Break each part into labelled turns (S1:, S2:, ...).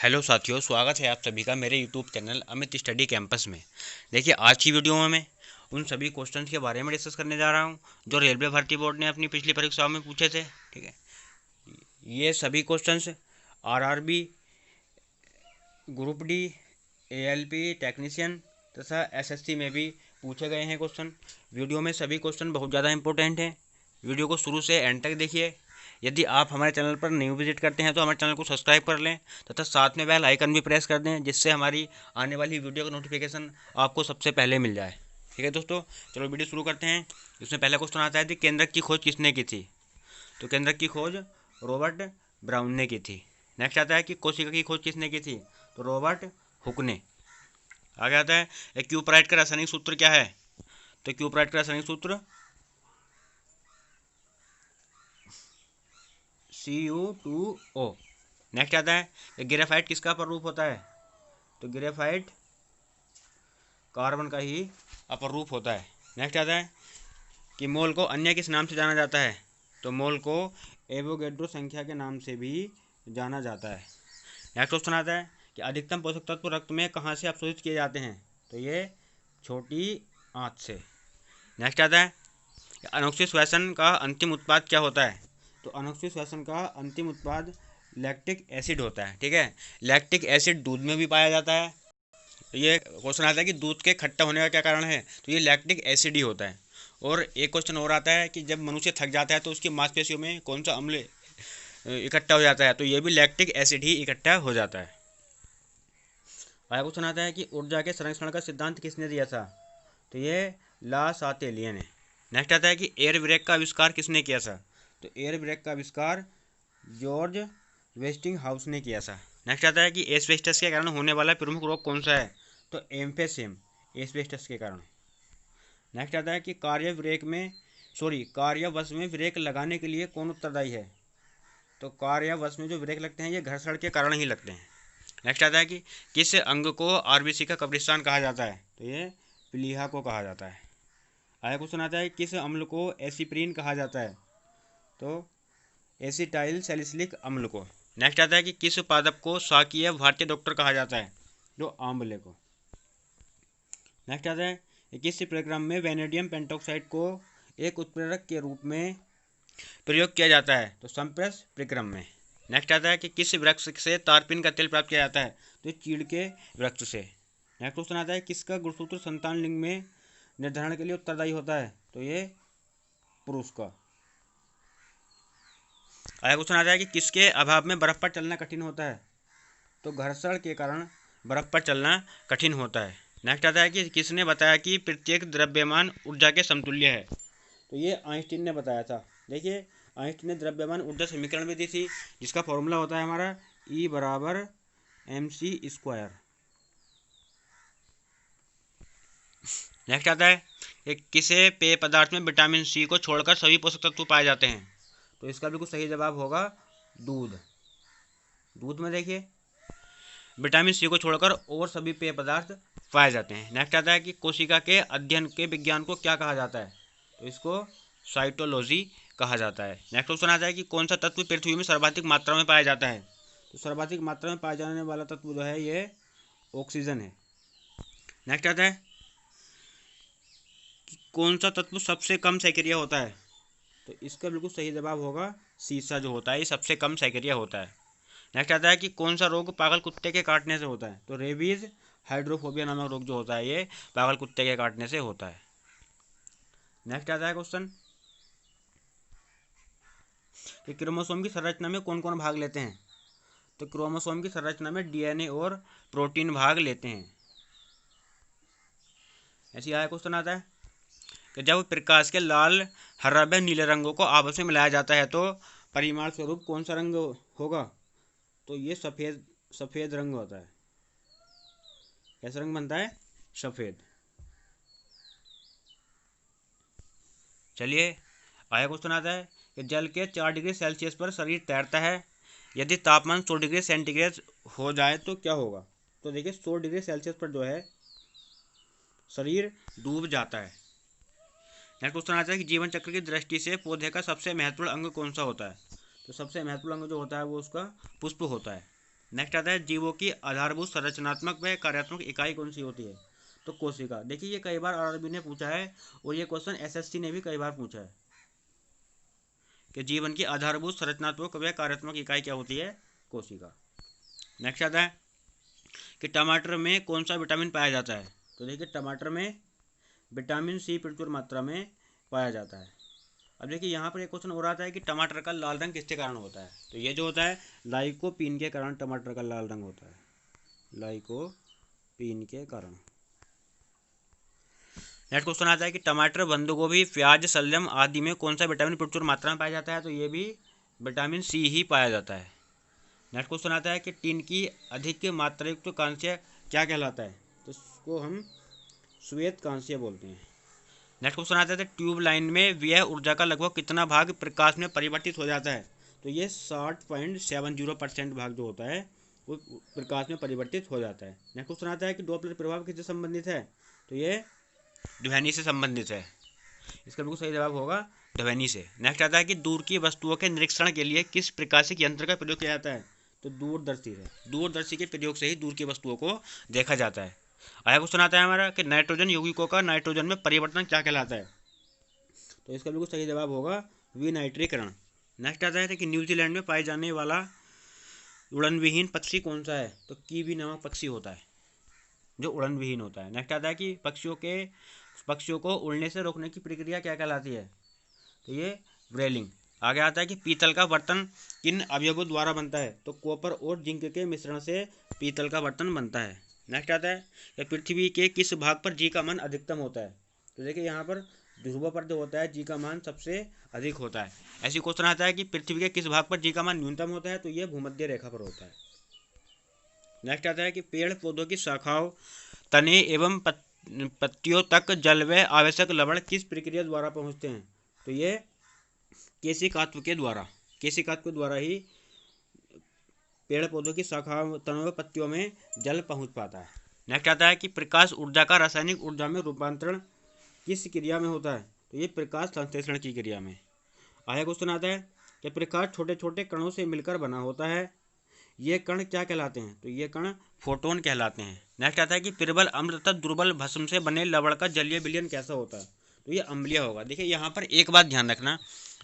S1: Hello साथियों, स्वागत है आप सभी का मेरे YouTube channel Amit study campus में। देखिए, आज की वीडियो में मैं उन सभी क्वेश्चंस के बारे में डिस्कस करने जा रहा हूं जो रेलवे भर्ती बोर्ड ने अपनी पिछली परीक्षाओं में पूछे थे। ठीक है, ये सभी questions RRB, group D, ALP technician तथा एसएससी में भी पूछे गए हैं क्वेश्चन। वीडियो में सभी क्वेश्चन बहुत ज़्यादा इंपॉर्टेंट हैं। वीडियो को शुरू से एंड तक देखिए। यदि आप हमारे चैनल पर न्यू विजिट करते हैं तो हमारे चैनल को सब्सक्राइब कर लें तथा साथ में बेल आइकन भी प्रेस कर दें, जिससे हमारी आने वाली वीडियो का नोटिफिकेशन आपको सबसे पहले मिल जाए। ठीक है दोस्तों, चलो वीडियो शुरू करते हैं। इसमें पहला क्वेश्चन आता है कि केंद्रक की खोज किसने की थी। तो केंद्रक की खोज रॉबर्ट ब्राउन ने की थी। नेक्स्ट आता है कि कोशिका की खोज किसने की थी। तो रॉबर्ट हुक ने। आगे आता है क्यूपराइट का रासायनिक सूत्र क्या है। तो क्यूपराइट का रासायनिक सूत्र Cu2O। नेक्स्ट आता है ग्रेफाइट किसका अपर होता है। तो ग्रेफाइट कार्बन का ही अपर रूप होता है। नेक्स्ट आता है कि मोल को अन्य किस नाम से जाना जाता है। तो मोल को एवोगैड्रो संख्या के नाम से भी जाना जाता है। नेक्स्ट क्वेश्चन आता है कि अधिकतम पोषक तत्व रक्त में कहाँ से अवशोषित किए जाते हैं। तो ये छोटी आंत से। नेक्स्ट आता है अनुक्षय श्वसन का अंतिम उत्पाद क्या होता है। तो अनुक्षय श्वसन का अंतिम उत्पाद लैक्टिक एसिड होता है। ठीक है, लैक्टिक एसिड दूध में भी पाया जाता है। तो ये क्वेश्चन आता है कि दूध के खट्टा होने का क्या कारण है। तो ये लैक्टिक एसिड ही होता है। और एक क्वेश्चन और आता है कि जब मनुष्य थक जाता है तो उसकी मांसपेशियों में कौन सा अम्ल इकट्ठा हो जाता है। तो ये भी लैक्टिक एसिड ही इकट्ठा हो जाता है। आगे क्वेश्चन आता है कि ऊर्जा के संरक्षण का सिद्धांत किसने दिया था। तो ये ला सातेलियन है। नेक्स्ट आता है कि एयर ब्रेक का आविष्कार किसने किया था। तो एयर ब्रेक का आविष्कार जॉर्ज वेस्टिंग हाउस ने किया था। नेक्स्ट आता है कि एस्बेस्टस के कारण होने वाला प्रमुख रोग कौन सा है। तो एम्फेसेम, एस्बेस्टस के कारण। नेक्स्ट आता है कि कार्यवश में ब्रेक लगाने के लिए कौन उत्तरदायी है। तो कार्यवश में जो ब्रेक लगते हैं ये घर्षण के कारण ही लगते हैं। नेक्स्ट आता है कि किस अंग को आरबीसी का कब्रिस्तान कहा जाता है। तो ये प्लीहा को कहा जाता है। आगे क्वेश्चन आता है किस अम्ल को एसिप्रीन कहा जाता है। तो एसिटाइल सैलिसिलिक अम्ल को। नेक्स्ट आता है कि किस पादप को शाकीय भारतीय डॉक्टर कहा जाता है। तो आंवले को। नेक्स्ट आता है कि किस प्रक्रम में वेनेडियम पेंटॉक्साइड को एक उत्प्रेरक के रूप में प्रयोग किया जाता है। तो संप्रेस प्रक्रम में। नेक्स्ट आता है कि किस वृक्ष से तारपीन का तेल प्राप्त किया जाता है। तो चीड़ के वृक्ष से। नेक्स्ट क्वेश्चन आता है किसका गुणसूत्र संतान लिंग में निर्धारण के लिए उत्तरदायी होता है। तो ये पुरुष का। आगे क्वेश्चन आता है कि किसके अभाव में बर्फ पर चलना कठिन होता है। तो घर्षण के कारण बर्फ पर चलना कठिन होता है। नेक्स्ट आता है कि किसने बताया कि प्रत्येक द्रव्यमान ऊर्जा के समतुल्य है। तो ये आइंस्टीन ने बताया था। देखिए, आइंस्टीन ने द्रव्यमान ऊर्जा समीकरण भी दी थी, जिसका फॉर्मूला होता है हमारा E बराबर mc²। नेक्स्ट आता है कि किसे पेय पदार्थ में विटामिन सी को छोड़कर सभी पोषक तत्व पाए जाते हैं। तो इसका बिल्कुल सही जवाब होगा दूध। दूध में देखिए विटामिन सी को छोड़कर और सभी पेय पदार्थ पाए जाते हैं। नेक्स्ट आता है कि कोशिका के अध्ययन के विज्ञान को क्या कहा जाता है। तो इसको साइटोलॉजी कहा जाता है। नेक्स्ट क्वेश्चन आता है कि कौन सा तत्व पृथ्वी में सर्वाधिक मात्रा में पाया जाता है। तो सर्वाधिक मात्रा में पाया जाने वाला तत्व जो है ये ऑक्सीजन है। नेक्स्ट आता है कि कौन सा तत्व सबसे कम सक्रिय होता है। तो इसका बिल्कुल सही जवाब होगा सीसा जो होता है ये सबसे कम सक्रिय होता है। नेक्स्ट आता है कि कौन सा रोग पागल कुत्ते के काटने से होता है। तो रेबीज हाइड्रोफोबिया नामक रोग जो होता है ये पागल कुत्ते के काटने से होता है। नेक्स्ट आता है क्वेश्चन कि क्रोमोसोम की संरचना में कौन कौन भाग लेते हैं। तो क्रोमोसोम की संरचना में डीएनए और प्रोटीन भाग लेते हैं। ऐसी आया क्वेश्चन आता है कि जब प्रकाश के लाल, हरा व नीले रंगों को आपस में मिलाया जाता है तो परिमाण स्वरूप कौन सा रंग होगा। तो ये सफ़ेद सफ़ेद रंग होता है। कैसा रंग बनता है, सफ़ेद। चलिए आया क्वेश्चन आता है कि जल के 4 डिग्री सेल्सियस पर शरीर तैरता है, यदि तापमान 100 डिग्री सेंटीग्रेड हो जाए तो क्या होगा। तो देखिए 100 डिग्री सेल्सियस पर जो है शरीर डूब जाता है। नेक्स्ट क्वेश्चन आता है कि जीवन चक्र की दृष्टि से पौधे का सबसे महत्वपूर्ण अंग कौन सा होता है। तो सबसे महत्वपूर्ण अंग जो होता है वो उसका पुष्प होता है। नेक्स्ट आता है जीवों की आधारभूत संरचनात्मक व कार्यात्मक इकाई कौन सी होती है? तो कोशिका। देखिए ये कई बार आरआरबी ने पूछा है और ये क्वेश्चन एसएससी ने भी कई बार पूछा है कि जीवन की आधारभूत संरचनात्मक व कार्यात्मक इकाई क्या होती है? कोशिका। नेक्स्ट आता है कि टमाटर में कौन सा विटामिन पाया जाता है? तो देखिए टमाटर में विटामिन सी प्रचुर मात्रा में पाया जाता है। अब देखिए यहाँ पर एक क्वेश्चन हो रहा था कि टमाटर का लाल रंग किसके कारण होता है? तो ये जो होता है लाइकोपीन के कारण टमाटर का लाल रंग होता है, लाइकोपीन के कारण। नेक्स्ट क्वेश्चन आता है कि टमाटर, बंद गोभी, प्याज, शलजम आदि में कौन सा विटामिन प्रचुर मात्रा में पाया जाता है? तो ये भी विटामिन सी ही पाया जाता है। नेक्स्ट क्वेश्चन आता है कि टिन की अधिक मात्रायुक्त तो कांस्य क्या कहलाता है? तो इसको हम श्वेत कांस्य बोलते हैं। नेक्स्ट क्वेश्चन आता है ट्यूब लाइन में व्यय ऊर्जा का लगभग कितना भाग प्रकाश में परिवर्तित हो जाता है? तो ये 60.70% भाग जो होता है वो प्रकाश में परिवर्तित हो जाता है। नेक्स्ट क्वेश्चन आता है कि डॉपलर प्रभाव किससे संबंधित है? तो ये ध्वनि से संबंधित है। इसका बिल्कुल सही जवाब होगा ध्वनि से। नेक्स्ट आता है कि दूर की वस्तुओं के निरीक्षण के लिए किस प्रकाशिक यंत्र का प्रयोग किया जाता है? तो दूरदर्शी है। दूरदर्शी के प्रयोग से ही दूर की वस्तुओं को देखा जाता है। आया क्वेश्चन आता है हमारा कि नाइट्रोजन यौगिकों का नाइट्रोजन में परिवर्तन क्या कहलाता है? तो इसका बिल्कुल सही जवाब होगा विनाइट्रीकरण। नेक्स्ट आता है कि न्यूजीलैंड में पाए जाने वाला उड़न विहीन पक्षी कौन सा है? तो कीवी नामक पक्षी होता है जो उड़न विहीन होता है। नेक्स्ट आता है कि पक्षियों को उड़ने से रोकने की प्रक्रिया क्या कहलाती है? तो ये ब्रेलिंग। आगे आता है कि पीतल का बर्तन किन अवयवों द्वारा बनता है? तो कॉपर और जिंक के मिश्रण से पीतल का बर्तन बनता है। नेक्स्ट आता है कि पृथ्वी के किस भाग पर जी का मान अधिकतम होता है? तो देखिए यहाँ पर ध्रुव पर जो होता है जी का मान सबसे अधिक होता है। ऐसी क्वेश्चन आता है कि पृथ्वी के किस भाग पर जी का मान न्यूनतम होता है? तो ये भूमध्य रेखा पर होता है। नेक्स्ट आता है कि पेड़ पौधों की शाखाओं, तने एवं पत्तियों तक जल व आवश्यक लवण किस प्रक्रिया द्वारा पहुँचते हैं? तो ये केशिकात्व के द्वारा ही पेड़ पौधों की शाखाओं, तनों व पत्तियों में जल पहुँच पाता है। नेक्स्ट आता है कि प्रकाश ऊर्जा का रासायनिक ऊर्जा में रूपांतरण किस क्रिया में होता है? तो ये प्रकाश संश्लेषण की क्रिया में। आगे क्वेश्चन आता है कि प्रकाश छोटे छोटे कणों से मिलकर बना होता है, ये कण क्या कहलाते हैं? तो ये कण फोटोन कहलाते हैं। नेक्स्ट आता है कि प्रबल अम्ल तथा दुर्बल भस्म से बने लवण का जलीय विलयन कैसा होता है? तो ये अम्लीय होगा। देखिए यहाँ पर एक बात ध्यान रखना,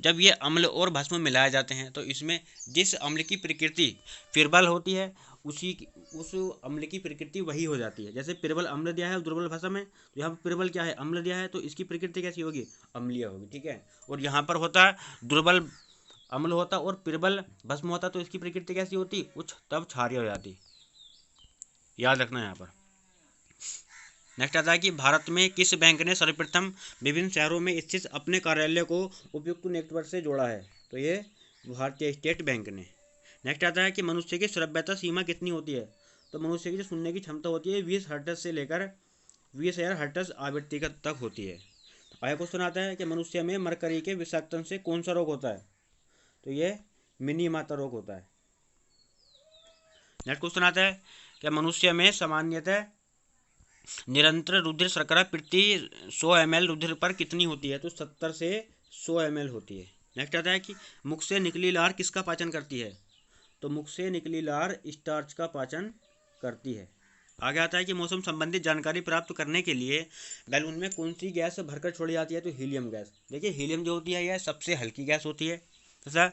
S1: जब ये अम्ल और भस्म मिलाए जाते हैं तो इसमें जिस अम्ल की प्रकृति प्रबल होती है उस अम्ल की प्रकृति वही हो जाती है। जैसे प्रबल अम्ल दिया है और दुर्बल भस्म है, तो यहाँ पर प्रबल क्या है? अम्ल दिया है, तो इसकी प्रकृति कैसी होगी? अम्लीय होगी। ठीक है। और यहाँ पर होता है दुर्बल अम्ल होता और प्रबल भस्म होता, तो इसकी प्रकृति कैसी होती? उच्च तब क्षारीय हो जाती। याद रखना यहाँ पर। नेक्स्ट आता है कि भारत में किस बैंक ने सर्वप्रथम विभिन्न शहरों में स्थित अपने कार्यालय को उपयुक्त नेटवर्क से जोड़ा है? तो ये भारतीय स्टेट बैंक ने। नेक्स्ट आता है कि मनुष्य की श्रव्यता सीमा कितनी होती है? तो मनुष्य की जो सुनने की क्षमता होती है 20 हर्ट्ज से लेकर 20,000 हर्ट्ज आवृत्ति तक होती है। आगे क्वेश्चन आता है कि मनुष्य में मरकरी के विषाक्तन से कौन सा रोग होता है? तो ये मिनी माता रोग होता है। नेक्स्ट क्वेश्चन आता है कि मनुष्य में सामान्यतः निरंतर रुधिर शर्करा प्रति 100 ml रुधिर पर कितनी होती है? तो 70 से 100 ml होती है। नेक्स्ट आता है कि मुख से निकली लार किसका पाचन करती है? तो मुख से निकली लार स्टार्च का पाचन करती है। आगे आता है कि मौसम संबंधी जानकारी प्राप्त करने के लिए बैलून में कौन सी गैस भरकर छोड़ी जाती है? तो हीलियम गैस। देखिए हीलियम जो होती है यह सबसे हल्की गैस होती है। ऐसा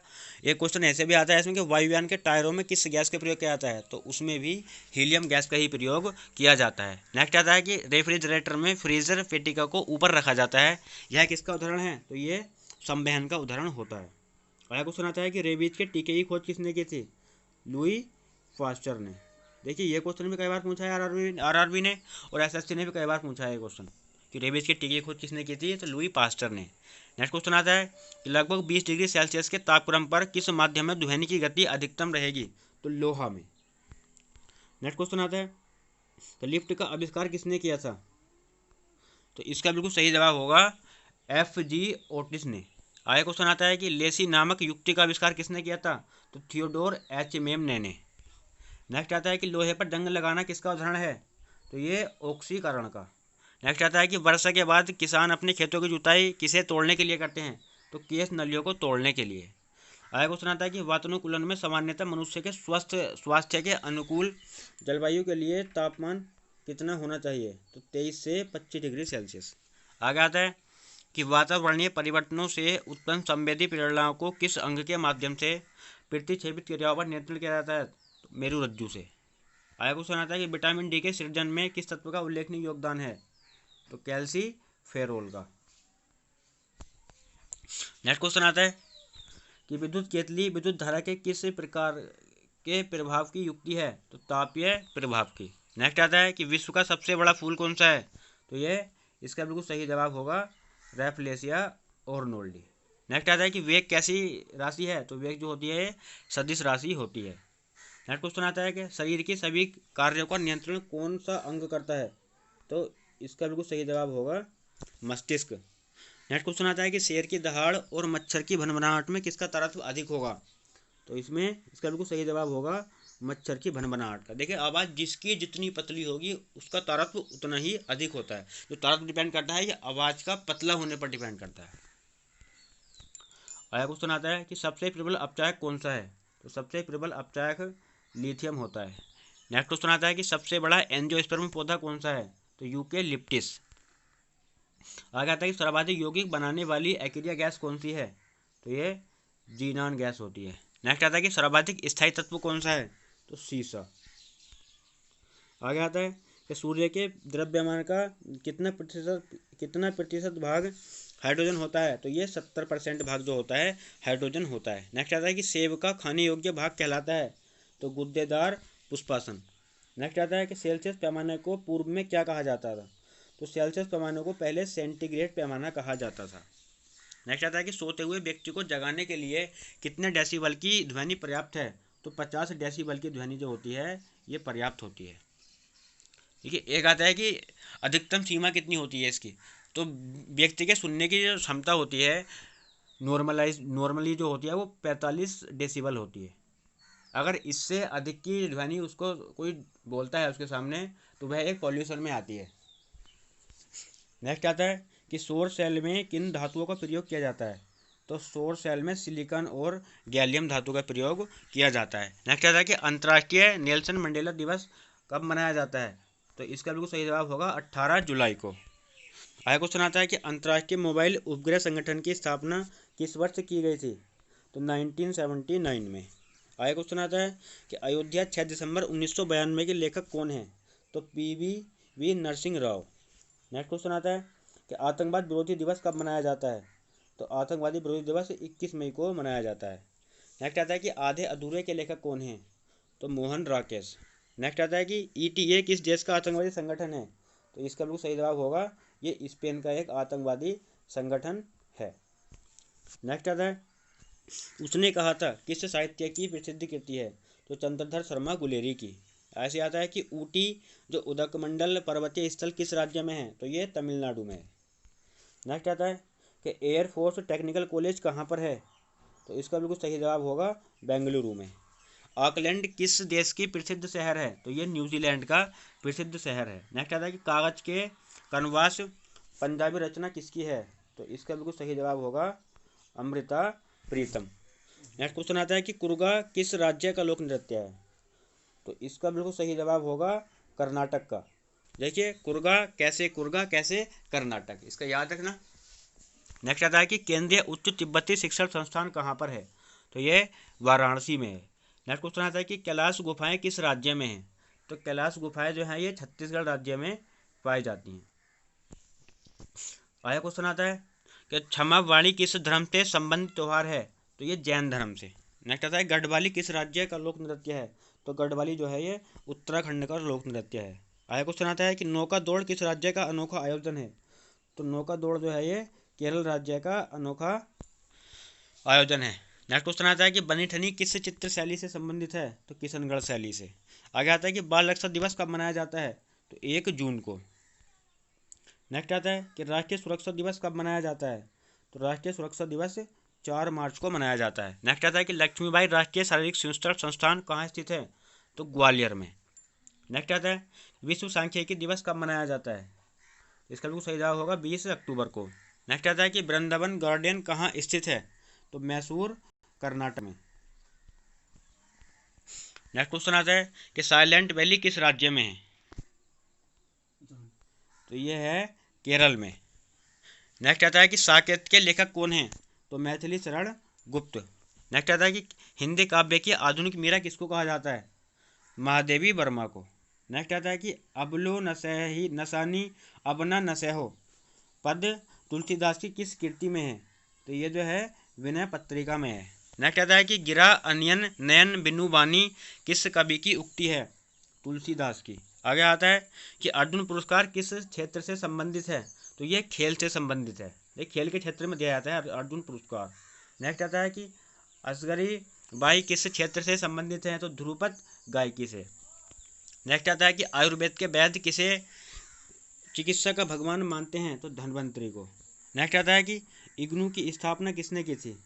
S1: एक क्वेश्चन ऐसे भी आता है इसमें कि वायुयान के टायरों में किस गैस का प्रयोग किया जाता है? तो उसमें भी हीलियम गैस का ही प्रयोग किया जाता है। नेक्स्ट आता है कि रेफ्रिजरेटर में फ्रीजर पेटिका को ऊपर रखा जाता है, यह किसका उदाहरण है? तो ये संवहन का उदाहरण होता है। अगला क्वेश्चन आता है कि रेबीज के टीके की खोज किसने की थी? लुई पास्चर ने। देखिए ये क्वेश्चन भी कई बार पूछा है आरआरबी ने, और एसएससी ने भी कई बार पूछा है क्वेश्चन कि रेबीज के टीके की खोज किसने की थी? तो लुई पास्चर ने। नेक्स्ट क्वेश्चन आता है कि लगभग 20 डिग्री सेल्सियस के तापक्रम पर किस माध्यम में ध्वनि की गति अधिकतम रहेगी? तो लोहा में। नेक्स्ट क्वेश्चन आता है तो लिफ्ट का आविष्कार किसने किया था? तो इसका बिल्कुल सही जवाब होगा FG ओटिस ने। आगे क्वेश्चन आता है कि लेसी नामक युक्ति का आविष्कार किसने किया था? तो थियोडोर H मेमने ने। नेक्स्ट आता है कि लोहे पर जंग लगाना किसका उदाहरण है? तो ये ऑक्सीकरण का। नेक्स्ट आता है कि वर्षा के बाद किसान अपने खेतों की जुताई किसे तोड़ने के लिए करते हैं? तो केस नलियों को तोड़ने के लिए। आगे क्वेश्चन आता है कि वातानुकूलन में सामान्यतः मनुष्य के स्वस्थ स्वास्थ्य के अनुकूल जलवायु के लिए तापमान कितना होना चाहिए? तो 23 से 25 डिग्री सेल्सियस। आगे आता है कि वातावरणीय परिवर्तनों से उत्पन्न संवेदी प्रेरणाओं को किस अंग के माध्यम से प्रतिक्षेपित क्रियाओं पर नियंत्रण किया जाता है? तो मेरुरज्जु से। आगे क्वेश्चन आता है कि विटामिन डी के सृजन में किस तत्व का उल्लेखनीय योगदान है? तो कैल्सीफेरोल का। नेक्स्ट क्वेश्चन आता है कि विद्युत केतली विद्युत धारा के किस प्रकार के प्रभाव की युक्ति है? तो तापीय प्रभाव की। नेक्स्ट आता है कि विश्व का सबसे बड़ा फूल कौन सा है? तो ये इसका बिल्कुल सही जवाब होगा रैफलेशिया ओर्नोल्डी। नेक्स्ट आता है कि वेग कैसी राशि है? तो वेग जो होती है सदिश राशि होती है। नेक्स्ट क्वेश्चन आता है कि शरीर की सभी कार्यों का नियंत्रण कौन सा अंग करता है? तो इसका बिल्कुल सही जवाब होगा मस्तिष्क। नेक्स्ट क्वेश्चन आता है कि शेर की दहाड़ और मच्छर की भनभनाहट में किसका तारतम्य अधिक होगा? तो इसमें इसका बिल्कुल सही जवाब होगा मच्छर की भनभनाहट का। देखिए आवाज़ जिसकी जितनी पतली होगी उसका तारतम्य उतना ही अधिक होता है। जो तारतम्य डिपेंड करता है ये आवाज़ का पतला होने पर डिपेंड करता है। अगला क्वेश्चन आता है कि सबसे प्रबल अपचायक कौन सा है? तो सबसे प्रबल अपचायक लिथियम होता है। नेक्स्ट क्वेश्चन आता है कि सबसे बड़ा एंजियोस्पर्म पौधा कौन सा है? तो यूकेलिप्टिस। आगे आता है कि सर्वाधिक यौगिक बनाने वाली एक्रिया गैस कौन सी है? तो ये जीनान गैस होती है। नेक्स्ट आता है कि सर्वाधिक स्थायी तत्व कौन सा है? तो सीसा। आगे आता है कि सूर्य के द्रव्यमान का कितना प्रतिशत भाग हाइड्रोजन होता है? तो ये 70% भाग जो होता है हाइड्रोजन होता है। नेक्स्ट आता है कि सेब का खाने योग्य भाग कहलाता है? तो गुद्देदार पुष्पासन। नेक्स्ट आता है कि सेल्सियस पैमाने को पूर्व में क्या कहा जाता था? तो सेल्सियस पैमाने को पहले सेंटीग्रेड पैमाना कहा जाता था। नेक्स्ट आता है कि सोते हुए व्यक्ति को जगाने के लिए कितने डेसिबल की ध्वनि पर्याप्त है? तो 50 डेसिबल की ध्वनि जो होती है ये पर्याप्त होती है। देखिए एक आता है कि अधिकतम सीमा कितनी होती है इसकी? तो व्यक्ति के सुनने की जो क्षमता होती है नॉर्मली जो होती है वो 45 डेसिबल होती है। अगर इससे अधिक की ध्वनि उसको कोई बोलता है उसके सामने तो वह एक पॉल्यूशन में आती है। नेक्स्ट आता है कि सौर सेल में किन धातुओं का प्रयोग किया जाता है? तो सौर सेल में सिलिकॉन और गैलियम धातु का प्रयोग किया जाता है। नेक्स्ट आता है कि अंतर्राष्ट्रीय नेल्सन मंडेला दिवस कब मनाया जाता है? तो इसका बिल्कुल सही जवाब होगा 18 जुलाई को। आगे क्वेश्चन आता है कि अंतर्राष्ट्रीय मोबाइल उपग्रह संगठन की स्थापना किस वर्ष की गई थी? तो 1979 में। आगे क्वेश्चन आता है कि अयोध्या 6 दिसंबर 1992 के लेखक कौन हैं? तो PV Narasimha Rao. Next question आता है कि आतंकवाद विरोधी दिवस कब मनाया जाता है? तो आतंकवादी विरोधी दिवस 21 मई को मनाया जाता है। नेक्स्ट आता है कि आधे अधूरे के लेखक कौन हैं? तो मोहन राकेश। नेक्स्ट आता है कि ETA किस देश का आतंकवादी संगठन है? तो इसका बिल्कुल सही जवाब होगा ये स्पेन का एक आतंकवादी संगठन है। नेक्स्ट आता है उसने कहा था किस साहित्य की प्रसिद्ध कृति है? तो चंद्रधर शर्मा गुलेरी की। ऐसे आता है कि ऊटी जो उदकमंडल पर्वतीय स्थल किस राज्य में है? तो ये तमिलनाडु में है। नेक्स्ट आता है कि एयरफोर्स टेक्निकल कॉलेज कहाँ पर है? तो इसका बिल्कुल सही जवाब होगा बेंगलुरु में। ऑकलैंड किस देश की प्रसिद्ध शहर है? तो ये न्यूजीलैंड का प्रसिद्ध शहर है। नेक्स्ट आता है कि कागज के कनवास पंजाबी रचना किसकी है? तो इसका बिल्कुल सही जवाब होगा अमृता प्रीतम। नेक्स्ट क्वेश्चन आता है कि कुर्गा किस राज्य का लोक नृत्य है? तो इसका बिल्कुल सही जवाब होगा कर्नाटक का। देखिए कुर्गा कैसे कर्नाटक, इसका याद रखना। नेक्स्ट आता है कि केंद्रीय उच्च तिब्बती शिक्षण संस्थान कहाँ पर है? तो ये वाराणसी में है। नेक्स्ट क्वेश्चन आता है कि कैलाश गुफाएं किस राज्य में हैं? तो कैलाश गुफाएं जो हैं ये छत्तीसगढ़ राज्य में पाई जाती हैं। आया क्वेश्चन आता है कि क्षमावाणी किस धर्म से संबंधित त्यौहार है? तो ये जैन धर्म से। नेक्स्ट आता है गढ़वाली किस राज्य का लोक नृत्य है? तो गढ़वाली जो है ये उत्तराखंड का लोक नृत्य है। आया क्वेश्चन आता है कि नौका दौड़ किस राज्य का अनोखा आयोजन है? तो नौका दौड़ जो है ये केरल राज्य का अनोखा आयोजन है। नेक्स्ट क्वेश्चन आता है कि बनी ठनी किस चित्र शैली से संबंधित है? तो किशनगढ़ शैली से। आगे आता है कि बाल रक्षा दिवस कब मनाया जाता है? तो 1 जून को। नेक्स्ट आता है कि राष्ट्रीय सुरक्षा दिवस कब मनाया जाता है? तो राष्ट्रीय सुरक्षा दिवस 4 मार्च को मनाया जाता है। नेक्स्ट आता है कि लक्ष्मीबाई राष्ट्रीय शारीरिक शिक्षण संस्थान कहाँ स्थित है? तो ग्वालियर में। नेक्स्ट आता है विश्व सांख्यिकी दिवस कब मनाया जाता है? इसका बिल्कुल सही जवाब होगा 20 अक्टूबर को। नेक्स्ट आता है कि वृंदावन गार्डन कहाँ स्थित है? तो मैसूर कर्नाटक में। नेक्स्ट क्वेश्चन आता है कि साइलेंट वैली किस राज्य में है? तो ये है केरल में। नेक्स्ट आता है कि साकेत के लेखक कौन हैं? तो मैथिली शरण गुप्त। नेक्स्ट आता है कि हिंदी काव्य की आधुनिक मीरा किसको कहा जाता है? महादेवी वर्मा को। नेक्स्ट आता है कि अबलो नसही नसानी अबना नसहो पद तुलसीदास की किस कृति में है? तो ये जो है विनय पत्रिका में है। नेक्स्ट आता है कि गिरा अनियन नयन बिनु बानी किस कवि की उक्ति है? तुलसीदास की। आगे आता है कि अर्जुन पुरस्कार किस क्षेत्र से संबंधित है? तो ये खेल से संबंधित है, ये खेल के क्षेत्र में दिया जाता है अर्जुन पुरस्कार। नेक्स्ट आता है कि असगरी बाई किस क्षेत्र से संबंधित है? तो ध्रुपद गायकी से। नेक्स्ट आता है कि आयुर्वेद के वैद्य किसे चिकित्सा का भगवान मानते हैं? तो धन्वंतरि को। नेक्स्ट आता है कि इग्नू की स्थापना किसने की थी?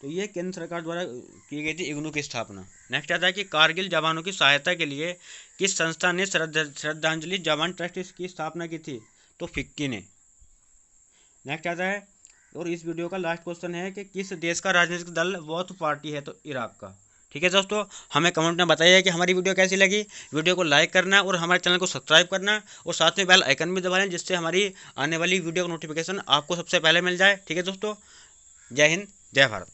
S1: तो ये केंद्र सरकार द्वारा की गई थी इग्नू की स्थापना। नेक्स्ट आता है कि कारगिल जवानों की सहायता के लिए किस संस्था ने श्रद्धांजलि जवान ट्रस्ट की स्थापना की थी? तो फिक्की ने। नेक्स्ट आता है और इस वीडियो का लास्ट क्वेश्चन है कि किस देश का राजनीतिक दल वॉथ पार्टी है? तो इराक का। ठीक है दोस्तों, हमें कमेंट में बताइए कि हमारी वीडियो कैसी लगी। वीडियो को लाइक करना और हमारे चैनल को सब्सक्राइब करना और साथ में बेल आइकन भी दबा लें, जिससे हमारी आने वाली वीडियो का नोटिफिकेशन आपको सबसे पहले मिल जाए। ठीक है दोस्तों, जय हिंद, जय भारत।